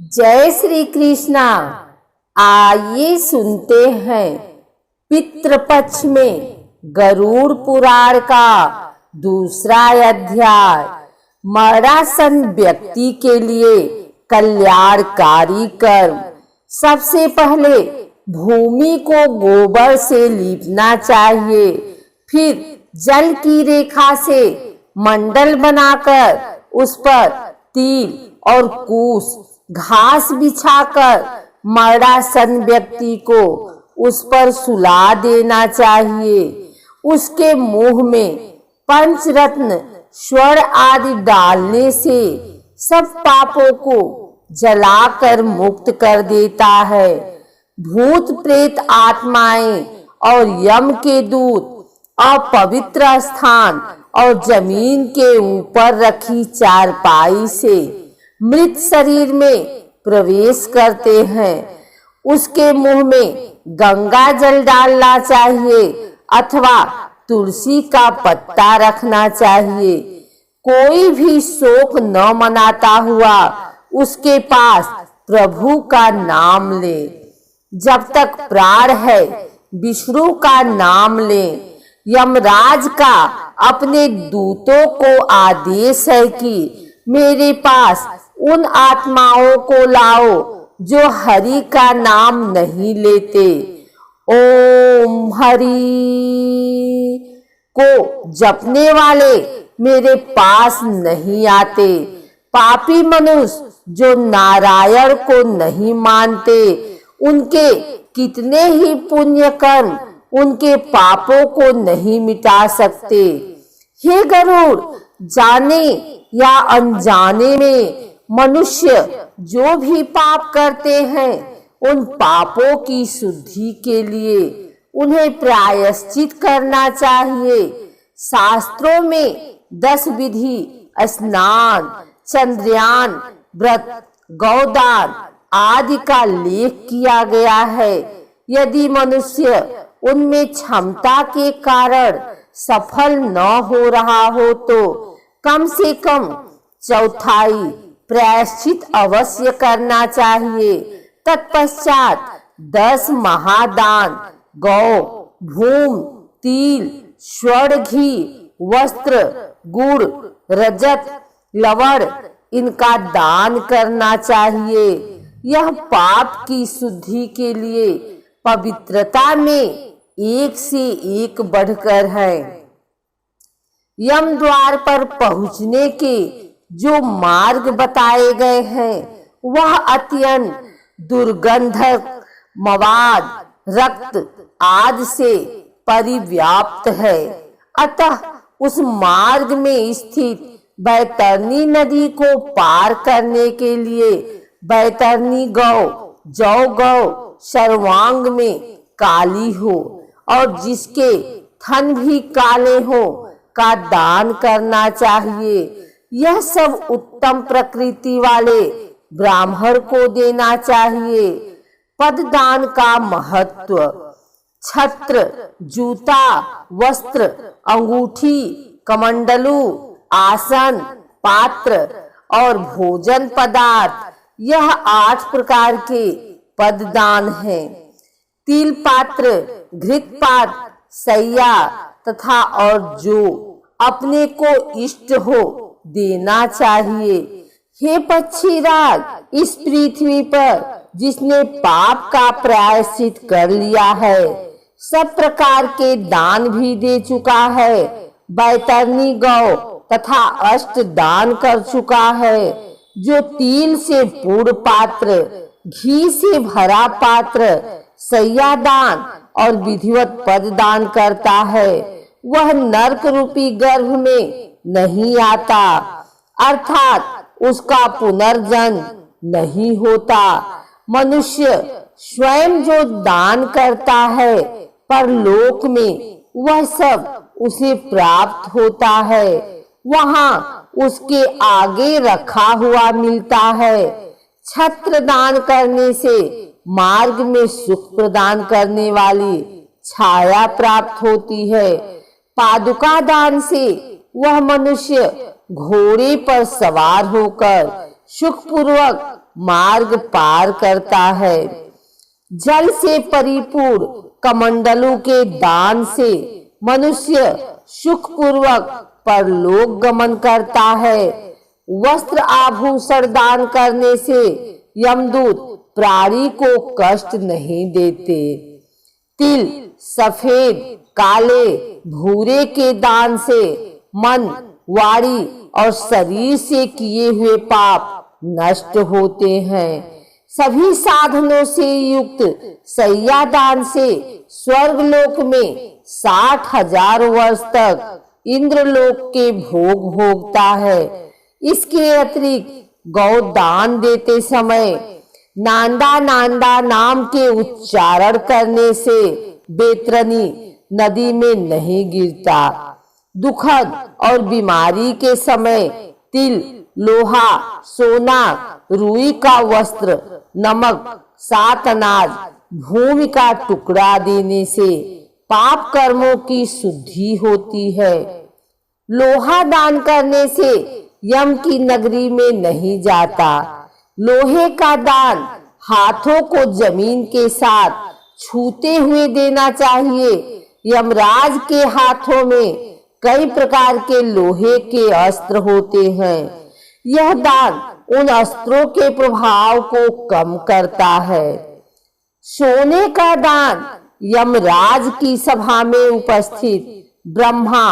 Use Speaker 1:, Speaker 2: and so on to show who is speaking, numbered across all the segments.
Speaker 1: जय श्री कृष्णा। आइए सुनते हैं पितृपक्ष में गरुड़ पुराण का दूसरा अध्याय। मरणासन व्यक्ति के लिए कल्याणकारी कर्म। सबसे पहले भूमि को गोबर से लीपना चाहिए, फिर जल की रेखा से मंडल बनाकर उस पर तिल और कुश घास बिछाकर मरणासन व्यक्ति को उस पर सुला देना चाहिए। उसके मुंह में पंचरत्न स्वर्ण आदि डालने से सब पापों को जलाकर मुक्त कर देता है। भूत प्रेत आत्माएं और यम के दूत अपवित्र स्थान और जमीन के ऊपर रखी चारपाई से मृत शरीर में प्रवेश करते हैं। उसके मुंह में गंगा जल डालना चाहिए अथवा तुलसी का पत्ता रखना चाहिए। कोई भी शोक न मनाता हुआ उसके पास प्रभु का नाम ले। जब तक प्राण है विष्णु का नाम ले। यमराज का अपने दूतों को आदेश है कि मेरे पास उन आत्माओं को लाओ जो हरि का नाम नहीं लेते। ओम हरि को जपने वाले मेरे पास नहीं आते। पापी मनुष्य जो नारायण को नहीं मानते, उनके कितने ही पुण्य कर्म उनके पापों को नहीं मिटा सकते। हे गरुड़, जाने या अनजाने में मनुष्य जो भी पाप करते हैं, उन पापों की शुद्धि के लिए उन्हें प्रायश्चित करना चाहिए। शास्त्रों में 10 विधि स्नान, चंद्रयान, व्रत, गौदान आदि का लेख किया गया है। यदि मनुष्य उनमें क्षमता के कारण सफल न हो रहा हो तो कम से कम चौथाई प्रायश्चित अवश्य करना चाहिए। तत्पश्चात 10 महादान, गौ, भूम, तिल, स्वर्ण, घी, वस्त्र, गुड़, रजत, लवण इनका दान करना चाहिए। यह पाप की शुद्धि के लिए पवित्रता में एक से एक बढ़कर है। यम द्वार पर पहुंचने के जो मार्ग बताए गए हैं वह अत्यंत दुर्गंधक, मवाद, रक्त आदि से परिव्याप्त है। अतः उस मार्ग में स्थित बैतरणी नदी को पार करने के लिए बैतरणी गौ, जौ गौ सर्वांग में काली हो और जिसके थन भी काले हो का दान करना चाहिए। यह सब उत्तम प्रकृति वाले ब्राह्मण को देना चाहिए। पददान का महत्व। छत्र, जूता, वस्त्र, अंगूठी, कमंडलू, आसन, पात्र और भोजन पदार्थ, यह 8 प्रकार के पददान हैं। तिल पात्र, घृत पात्र, सैया तथा और जो अपने को इष्ट हो देना चाहिए। हे पक्षीराज, इस पृथ्वी पर जिसने पाप का प्रायश्चित कर लिया है, सब प्रकार के दान भी दे चुका है, बैतरणी गौ तथा अष्ट दान कर चुका है, जो तिल से पूर्ण पात्र, घी से भरा पात्र, सैया दान और विधिवत पद दान करता है, वह नरक रूपी गर्भ में नहीं आता, अर्थात उसका पुनर्जन्म नहीं होता। मनुष्य स्वयं जो दान करता है परलोक में वह सब उसे प्राप्त होता है, वहां उसके आगे रखा हुआ मिलता है। छत्र दान करने से मार्ग में सुख प्रदान करने वाली छाया प्राप्त होती है। पादुका दान से वह मनुष्य घोड़े पर सवार होकर सुखपूर्वक मार्ग पार करता है। जल से परिपूर्ण कमंडलों के दान से मनुष्य सुखपूर्वक परलोक गमन करता है। वस्त्र आभूषण दान करने से यमदूत प्राणी को कष्ट नहीं देते। तिल, सफेद, काले, भूरे के दान से मन, वाणी और शरीर से किए हुए पाप नष्ट होते हैं। सभी साधनों से युक्त शैया दान से स्वर्गलोक में 60,000 वर्ष तक इंद्रलोक के भोग भोगता है। इसके अतिरिक्त गौ दान देते समय नांदा नांदा नाम के उच्चारण करने से बेतरनी नदी में नहीं गिरता। दुखद और बीमारी के समय तिल, लोहा, सोना, रुई का वस्त्र, नमक, 7 अनाज, भूमि का टुकड़ा देने से पाप कर्मों की शुद्धि होती है। लोहा दान करने से यम की नगरी में नहीं जाता। लोहे का दान हाथों को जमीन के साथ छूते हुए देना चाहिए। यमराज के हाथों में कई प्रकार के लोहे के अस्त्र होते हैं। यह दान उन अस्त्रों के प्रभाव को कम करता है। सोने का दान यमराज की सभा में उपस्थित ब्रह्मा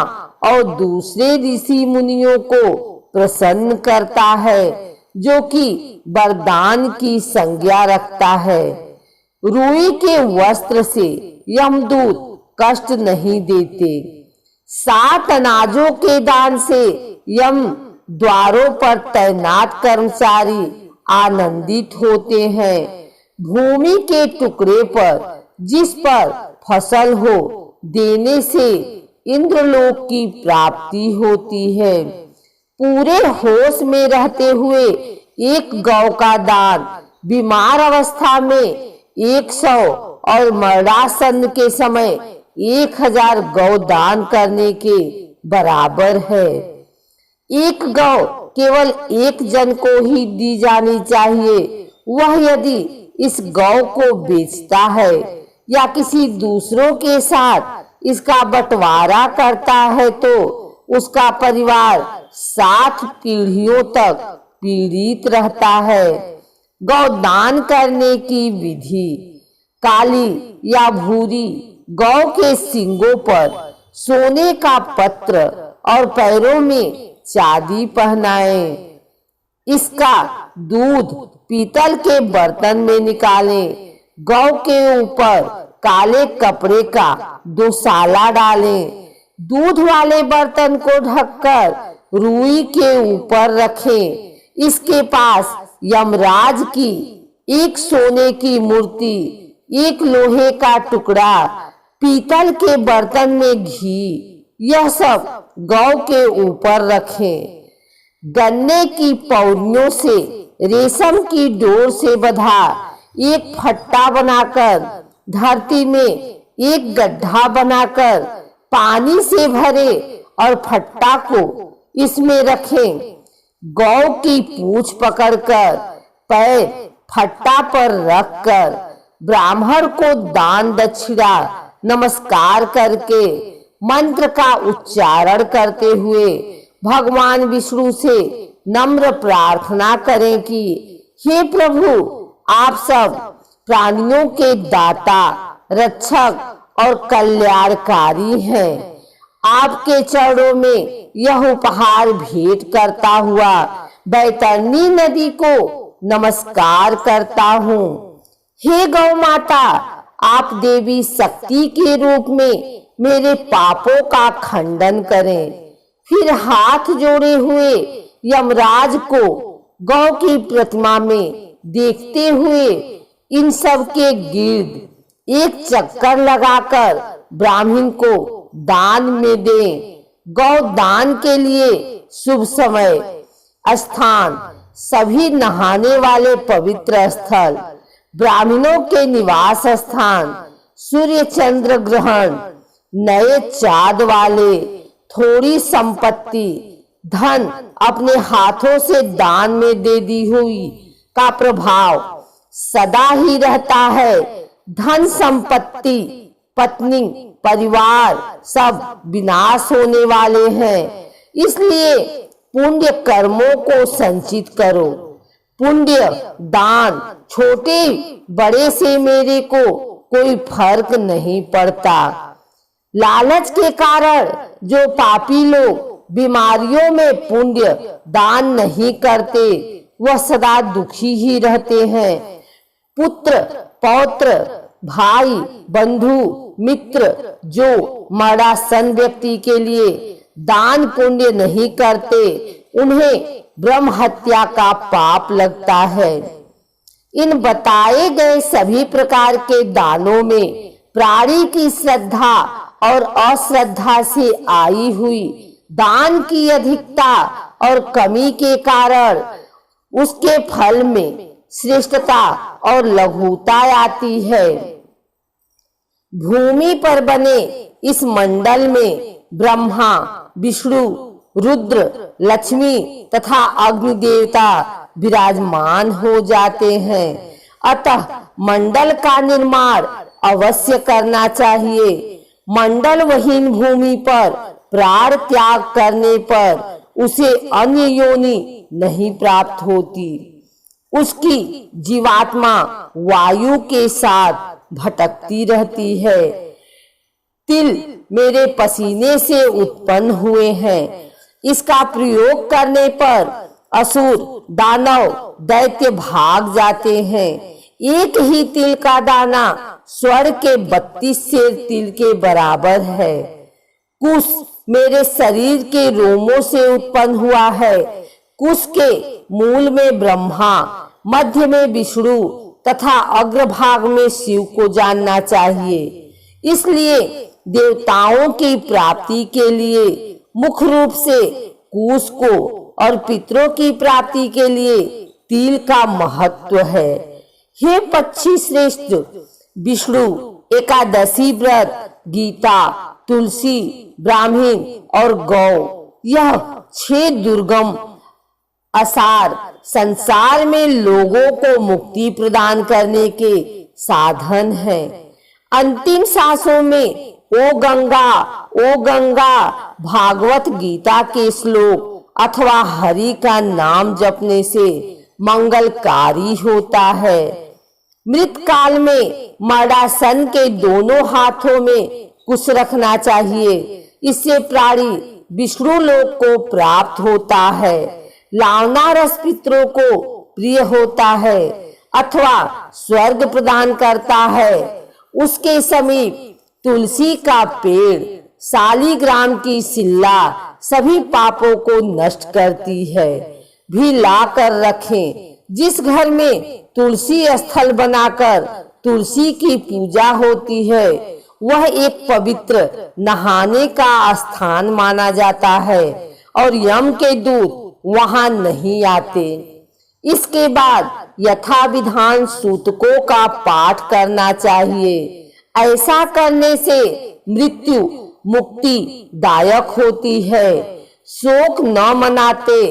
Speaker 1: और दूसरे ऋषि मुनियों को प्रसन्न करता है, जो कि वरदान की संज्ञा रखता है। रुई के वस्त्र से यमदूत कष्ट नहीं देते। 7 अनाजों के दान से यम द्वारों पर तैनात कर्मचारी आनंदित होते हैं। भूमि के टुकड़े पर जिस पर फसल हो देने से इंद्रलोक की प्राप्ति होती है। पूरे होश में रहते हुए एक गौ का दान बीमार अवस्था में 100 और मरणासन के समय 1000 गौ दान करने के बराबर है। एक गौ केवल एक जन को ही दी जानी चाहिए। वह यदि इस गौ को बेचता है या किसी दूसरों के साथ इसका बंटवारा करता है तो उसका परिवार 7 पीढ़ियों तक पीड़ित रहता है। गौ दान करने की विधि: काली या भूरी गौ के सींगों पर सोने का पत्र और पैरों में चांदी पहनाएं। इसका दूध पीतल के बर्तन में निकालें। गौ के ऊपर काले कपड़े का 2 साला डालें। दूध वाले बर्तन को ढककर रुई के ऊपर रखें। इसके पास यमराज की एक सोने की मूर्ति, एक लोहे का टुकड़ा, पीतल के बर्तन में घी, यह सब गौ के ऊपर रखें। गन्ने की पौड़ियों से रेशम की डोर से बंधा एक फट्टा बनाकर धरती में एक गड्ढा बनाकर पानी से भरे और फट्टा को इसमें रखें। गौ की पूंछ पकड़कर पैर फट्टा पर रखकर ब्राह्मण को दान दक्षिणा नमस्कार करके मंत्र का उच्चारण करते हुए भगवान विष्णु से नम्र प्रार्थना करें कि हे प्रभु, आप सब प्राणियों के दाता, रक्षक और कल्याणकारी हैं। आपके चरणों में यह उपहार भेंट करता हुआ बैतरणी नदी को नमस्कार करता हूँ। हे गौ माता, आप देवी शक्ति के रूप में मेरे पापों का खंडन करें। फिर हाथ जोड़े हुए यमराज को गौ की प्रतिमा में देखते हुए इन सब के गिर्द एक चक्कर लगाकर ब्राह्मण को दान में दें। गौ दान के लिए शुभ समय, स्थान: सभी नहाने वाले पवित्र स्थल, ब्राह्मणों के निवास स्थान, सूर्य चंद्र ग्रहण, नए चाँद वाले, थोड़ी संपत्ति, धन अपने हाथों से दान में दे दी हुई, का प्रभाव सदा ही रहता है। धन संपत्ति, पत्नी, परिवार सब विनाश होने वाले हैं। इसलिए पुण्य कर्मों को संचित करो। पुण्य दान छोटे बड़े से मेरे को कोई फर्क नहीं पड़ता। लालच के कारण जो पापी लोग बीमारियों में पुण्य दान नहीं करते, वह सदा दुखी ही रहते हैं। पुत्र, पौत्र, भाई, बंधु, मित्र जो मरणासन व्यक्ति के लिए दान पुण्य नहीं करते, उन्हें ब्रह्म हत्या का पाप लगता है। इन बताए गए सभी प्रकार के दानों में प्राणी की श्रद्धा और अश्रद्धा से आई हुई दान की अधिकता और कमी के कारण उसके फल में श्रेष्ठता और लघुता आती है। भूमि पर बने इस मंडल में ब्रह्मा, विष्णु, रुद्र, लक्ष्मी तथा अग्नि देवता विराजमान हो जाते हैं। अतः मंडल का निर्माण अवश्य करना चाहिए। मंडल वहीन भूमि पर प्राण त्याग करने पर उसे अन्य योनि नहीं प्राप्त होती। उसकी जीवात्मा वायु के साथ भटकती रहती है। तिल मेरे पसीने से उत्पन्न हुए हैं। इसका प्रयोग करने पर असुर, दानव, दैत्य भाग जाते हैं। एक ही तिल का दाना स्वर्ग के 32 सेर तिल के बराबर है। कुश मेरे शरीर के रोमों से उत्पन्न हुआ है। कुश के मूल में ब्रह्मा, मध्य में विष्णु तथा अग्रभाग में शिव को जानना चाहिए। इसलिए देवताओं की प्राप्ति के लिए मुख्य रूप से कुश को और पितरों की प्राप्ति के लिए तिल का महत्व है। हे पक्षी श्रेष्ठ, विष्णु, एकादशी व्रत, गीता, तुलसी, ब्राह्मण और गौ, यह 6 दुर्गम आसार संसार में लोगों को मुक्ति प्रदान करने के साधन हैं। अंतिम सांसों में ओ गंगा भागवत गीता के श्लोक अथवा हरि का नाम जपने से मंगलकारी होता है। मृत काल में मरणासन के दोनों हाथों में कुश रखना चाहिए। इससे प्राणी विष्णु लोक को प्राप्त होता है। लावना रस पितरों को प्रिय होता है अथवा स्वर्ग प्रदान करता है। उसके समीप तुलसी का पेड़, शालिग्राम की सिल्ला सभी पापों को नष्ट करती है। भी ला कर रखें। जिस घर में तुलसी स्थल बनाकर तुलसी की पूजा होती है, वह एक पवित्र नहाने का स्थान माना जाता है और यम के दूत वहां नहीं आते। इसके बाद यथा विधान सूतकों का पाठ करना चाहिए। ऐसा करने से मृत्यु मुक्ति दायक होती है। शोक न मनाते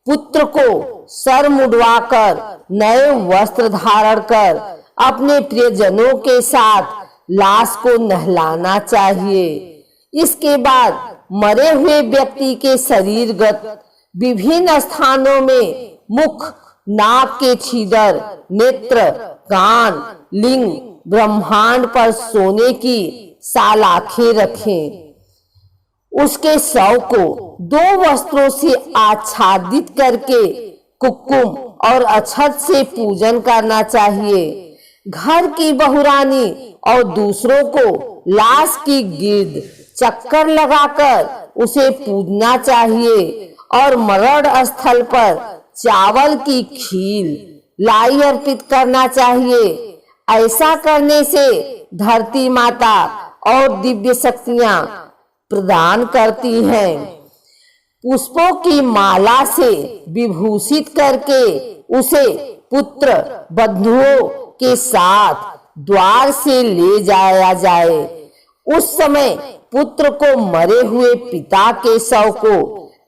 Speaker 1: पुत्र को सर मुड़वाकर नए वस्त्र धारण कर अपने प्रियजनों के साथ लाश को नहलाना चाहिए। इसके बाद मरे हुए व्यक्ति के शरीरगत विभिन्न स्थानों में मुख, नाक के छिद्र, नेत्र, कान, लिंग, ब्रह्मांड पर सोने की सालाखें रखें। उसके शव को 2 वस्त्रों से आच्छादित करके कुमकुम और अक्षत से पूजन करना चाहिए। घर की बहुरानी और दूसरों को लाश की गिर्द चक्कर लगाकर उसे पूजना चाहिए और मरण स्थल पर चावल की खीर लाई अर्पित करना चाहिए। ऐसा करने से धरती माता और दिव्य शक्तियां प्रदान करती हैं। पुष्पों की माला से विभूषित करके उसे पुत्र बंधुओं के साथ द्वार से ले जाया जाए। उस समय पुत्र को मरे हुए पिता के शव को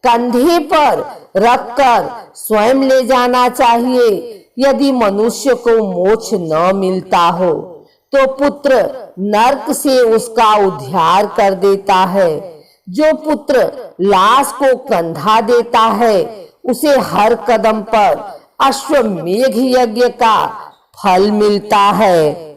Speaker 1: कंधे पर रखकर स्वयं ले जाना चाहिए। यदि मनुष्य को मोक्ष न मिलता हो तो पुत्र नरक से उसका उद्धार कर देता है। जो पुत्र लाश को कंधा देता है उसे हर कदम पर अश्वमेध यज्ञ का फल मिलता है।